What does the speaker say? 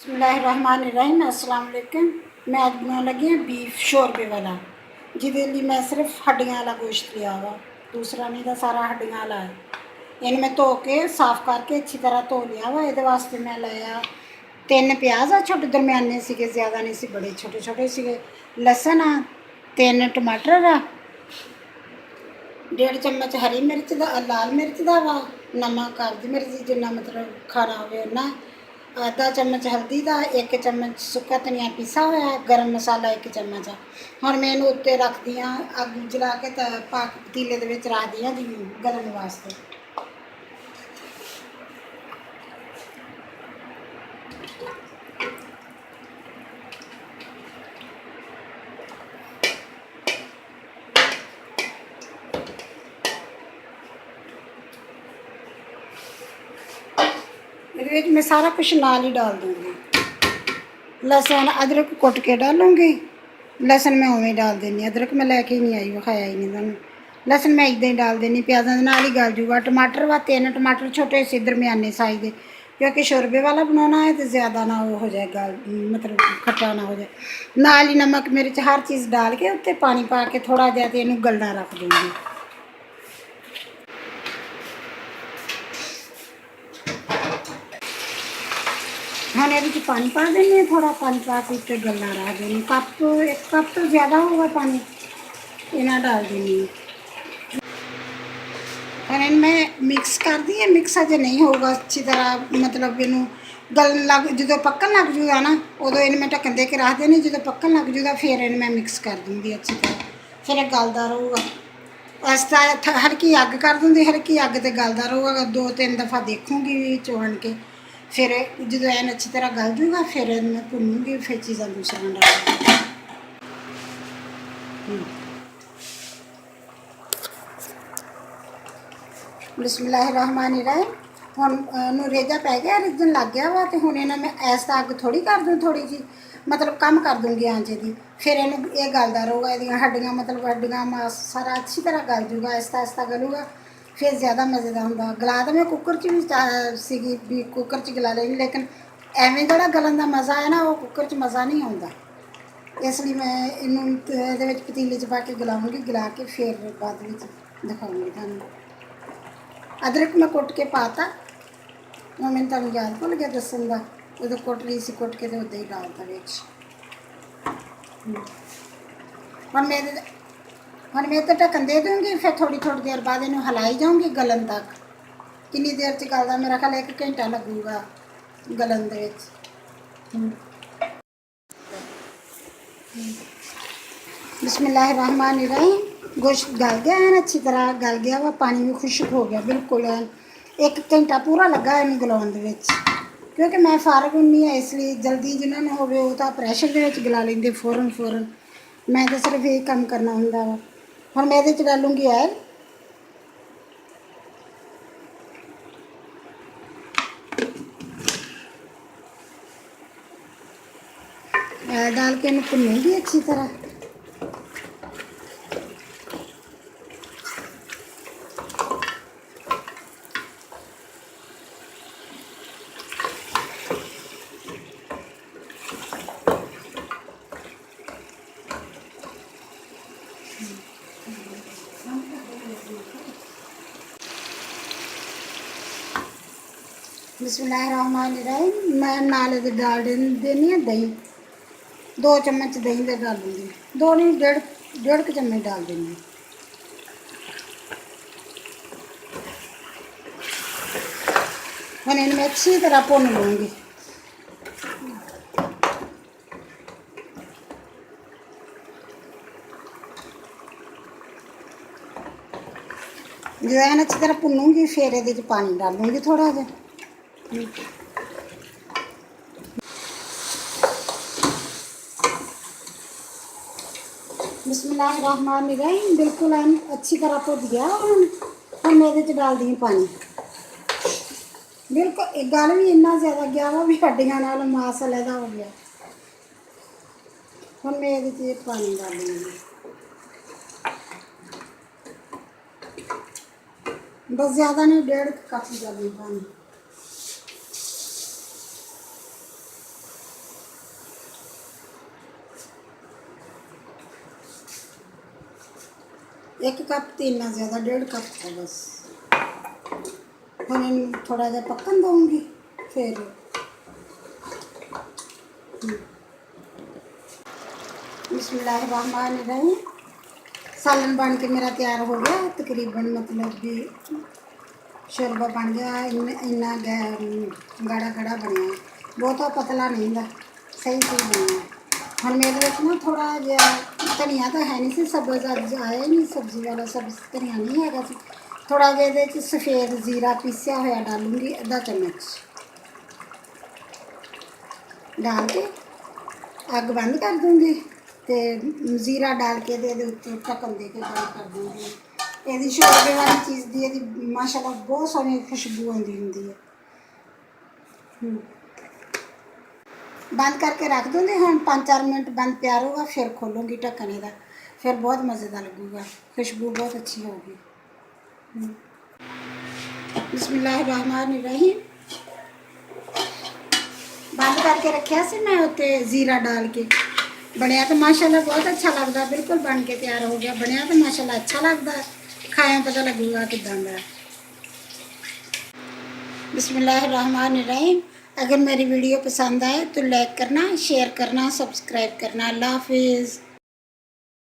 बिस्मिल्लाहिर्रहमानिर्रहीम। अस्सलाम वालेकुम। मैं अज बनाने लगी हाँ बीफ शोरबे वाला, जिहदे लई मैं सिर्फ हड्डियां वाला गोश्त लिया वा, दूसरा नहीं था, सारा हड्डियां वाला है। इन्हें मैं धो के साफ करके अच्छी तरह धो लिया वा। ये वास्ते मैं लिया 3 प्याज आ, छोटे दरम्याने से, ज़्यादा नहीं सी, बड़े छोटे छोटे से। लसन आ, 3 टमाटर आ, 1.5 चम्मच हरी मिर्च का, लाल मिर्च का वा, नमक आपकी मर्जी जिन्ना मतलब खाना हो उन्ना, आधा चम्मच हल्दी का, 1 चम्मच सुक्का धनिया पीसा हुआ, गरम मसाला 1 चम्मच आ। हुण मैं इनू उत्ते रख दी हाँ, अग जला के पतीले दे विच रख दी हाँ जी गलन वास्ते। ये मैं सारा कुछ नाल ही डाल दूँगी। लहसुन अदरक कुट के डालूँगी, लहसुन मैं उवें डाल देनी, अदरक मैं लैके ही नहीं आई, विखाया ही नहीं तुहानूं। लहसुन मैं इदां ही डाल देनी, प्याज़ां दे नाल ही गल जूगा। टमाटर वा 3 टमाटर छोटे से दरम्याने साइज़ दे, क्योंकि शोरबे वाला बनाना है तो ज़्यादा ना वो हो जाए, गल मतलब खट्टा ना हो जाए। नाल ही नमक मिर्च हर चीज़ डाल के उत्ते पानी पा के थोड़ा जिहा ते इहनूं गलना रख दूँगी। हम ये पानी पा देंगे, थोड़ा पानी पा के उत्ते गलना रख देंगे। 1 कप तो ज़्यादा होगा पानी, इना डाल देंगे। और इन मैं मिक्स कर दी है, मिक्स अजे नहीं होगा अच्छी तरह, मतलब इनू गल लग जो पक्कन लग जूगा ना, उदों इन मैं ढक्कन दे के रख देनी, जो पक्कन लग जूगा फिर इन मैं मिक्स कर दूँगी अच्छी तरह, फिर गलदा रहूगा। इस तरह हल्की अग कर दूँगी, हल्की अग ते गलदा रहूगा। 2-3 दफ़ा देखूँगी चोन के, फिर जो एन अच्छी तरह गल जूगा फिर मैं भुनूँगी, फिर चीज़ां दूसरा डालूँगी। बिस्मिल्लाहिर्रहमानिर्रहीम। हुण नूं रेजा पै गया, रिझन लग गया वा, तो हुण इन्हां मैं ऐसा अग थोड़ी कर दूँ, थोड़ी जी मतलब कम कर दूँगी आंच दी, फिर इनू ये गलदा रहूगा। इहदियां हड्डियां मतलब हड्डियां मास सारा अच्छी तरह गल जूगा, आहिस्ता आहिस्ता गलूगा, फिर ज़्यादा मज़ेदार होंदा। गला तो मैं कुकर च भी सीगी भी कुकर च गला लेनी, लेकिन एवें जिहड़ा गलन का मज़ा है ना, वो कुकर च मज़ा नहीं आउंदा। इसलिए मैं इनू इहदे विच पतीले च पा के गलाऊँगी, गला के फिर बाद विच दिखाऊँगी तुहानूं। अदरक मैं कुट के पाता, वो मैंने तुहानूं याद भुल गया दस्सण दा, उदों कुट रही सी, कुट के तो उदां ही डालता विच। हुण मैं तो ढक्कन दे दूँगी, फिर थोड़ी थोड़ी देर बाद इनू हिलाई जाऊँगी गलन तक। किन्नी देर च गलदा, मेरा ख्याल 1 घंटा लगूगा गलन दे विच। बिस्मिल्लाहिर्रहमानिर्रहीम। गोश्त गल गया है, अच्छी तरह गल गया वा, पानी भी खुश्क हो गया बिल्कुल। 1 घंटा पूरा लगा इनू गलाउण दे विच, क्योंकि मैं फारग हुंदी हां, इसलिए जल्दी जिन्हां नूं होवे वो तां प्रैशर दे विच गला लैंदे फौरन, मैं तो सिर्फ यही काम करना हुंदा वा। हुण मैं इहदे च डालूँगी ऑयल, ऑयल डाल के इन्हूं भुनूँगी अच्छी तरह। बिस्मिल्लाहिर्रहमानिर्रहीम। मैं नाल इहदे डाल देनी है दही, 2 चम्मच दही दे डालूँगी, 2 नहीं 1.5 चम्मच डाल देनी। हुण इन्हूं मैं अच्छी तरह भुन लूँगी। जो है अच्छी तरह भुनूँगी, फिर ये पानी डालूँगी थोड़ा जा। बिस्मिल्लाहिर्रहमानिर्रहीम। बिल्कुल अच्छी तरह भुज गया। हम मैं ये डाल दी पानी, बिल्कुल गल भी इन्ना ज़्यादा गया वा भी हड्डियां नाल मास अलहदा हो गया। हम मैं ये पानी डालूँगी, बस ज़्यादा नहीं, 1.5 कप डालूँ पानी। 1 कप तो इतना ज़्यादा 1.5 कप था बस। हम इन्हें थोड़ा जा पकन दूँगी। फिर बिस्मिल्लाहिर्रहमानिर्रहीम। सालन बन के मेरा तैयार हो गया तकरीबन, मतलब भी शोरबा बन गया। इन्ना गाढ़ा गाढ़ा बनया, बहुता पतला नहीं था, सही सही बनया। हम मेरे ना थोड़ा जहा धनिया तो है नहीं सी, सब्ज़ अज आया नहीं सब्जी वाला, सब्ज़ धनिया नहीं है। थोड़ा जि सफ़ेद जीरा पीसिया होया डालूंगी, आधा चम्मच डाल के अग बंद कर दूँगी। तो जीरा डाल के उत्ते ढक्कन दे के बंद कर दूँगी। यदि शोरबे वाली चीज़ की माशाल्लाह बहुत सोहनी खुशबू आती होंगी है। बंद करके रख दूँगी। हम 5-4 मिनट बंद तैयार होगा, फिर खोलूँगी ढक्कन का, फिर बहुत मज़ेदार लगेगा, खुशबू बहुत अच्छी होगी। बिस्मिल्लाहिर्रहमानिर्रहीम। बंद करके रखा सी मैं उत्ते जीरा डाल के, बनया तो माशाल्लाह बहुत अच्छा लगता, बिल्कुल बन के तैयार हो गया। बनया तो माशाल्लाह अच्छा लगता, खाया पता लगेगा किदां दा। बिस्मिल्लाहिर्रहमानिर्रहीम। अगर मेरी वीडियो पसंद आए तो लाइक करना, शेयर करना, सब्सक्राइब करना। अल्लाह हाफिज़।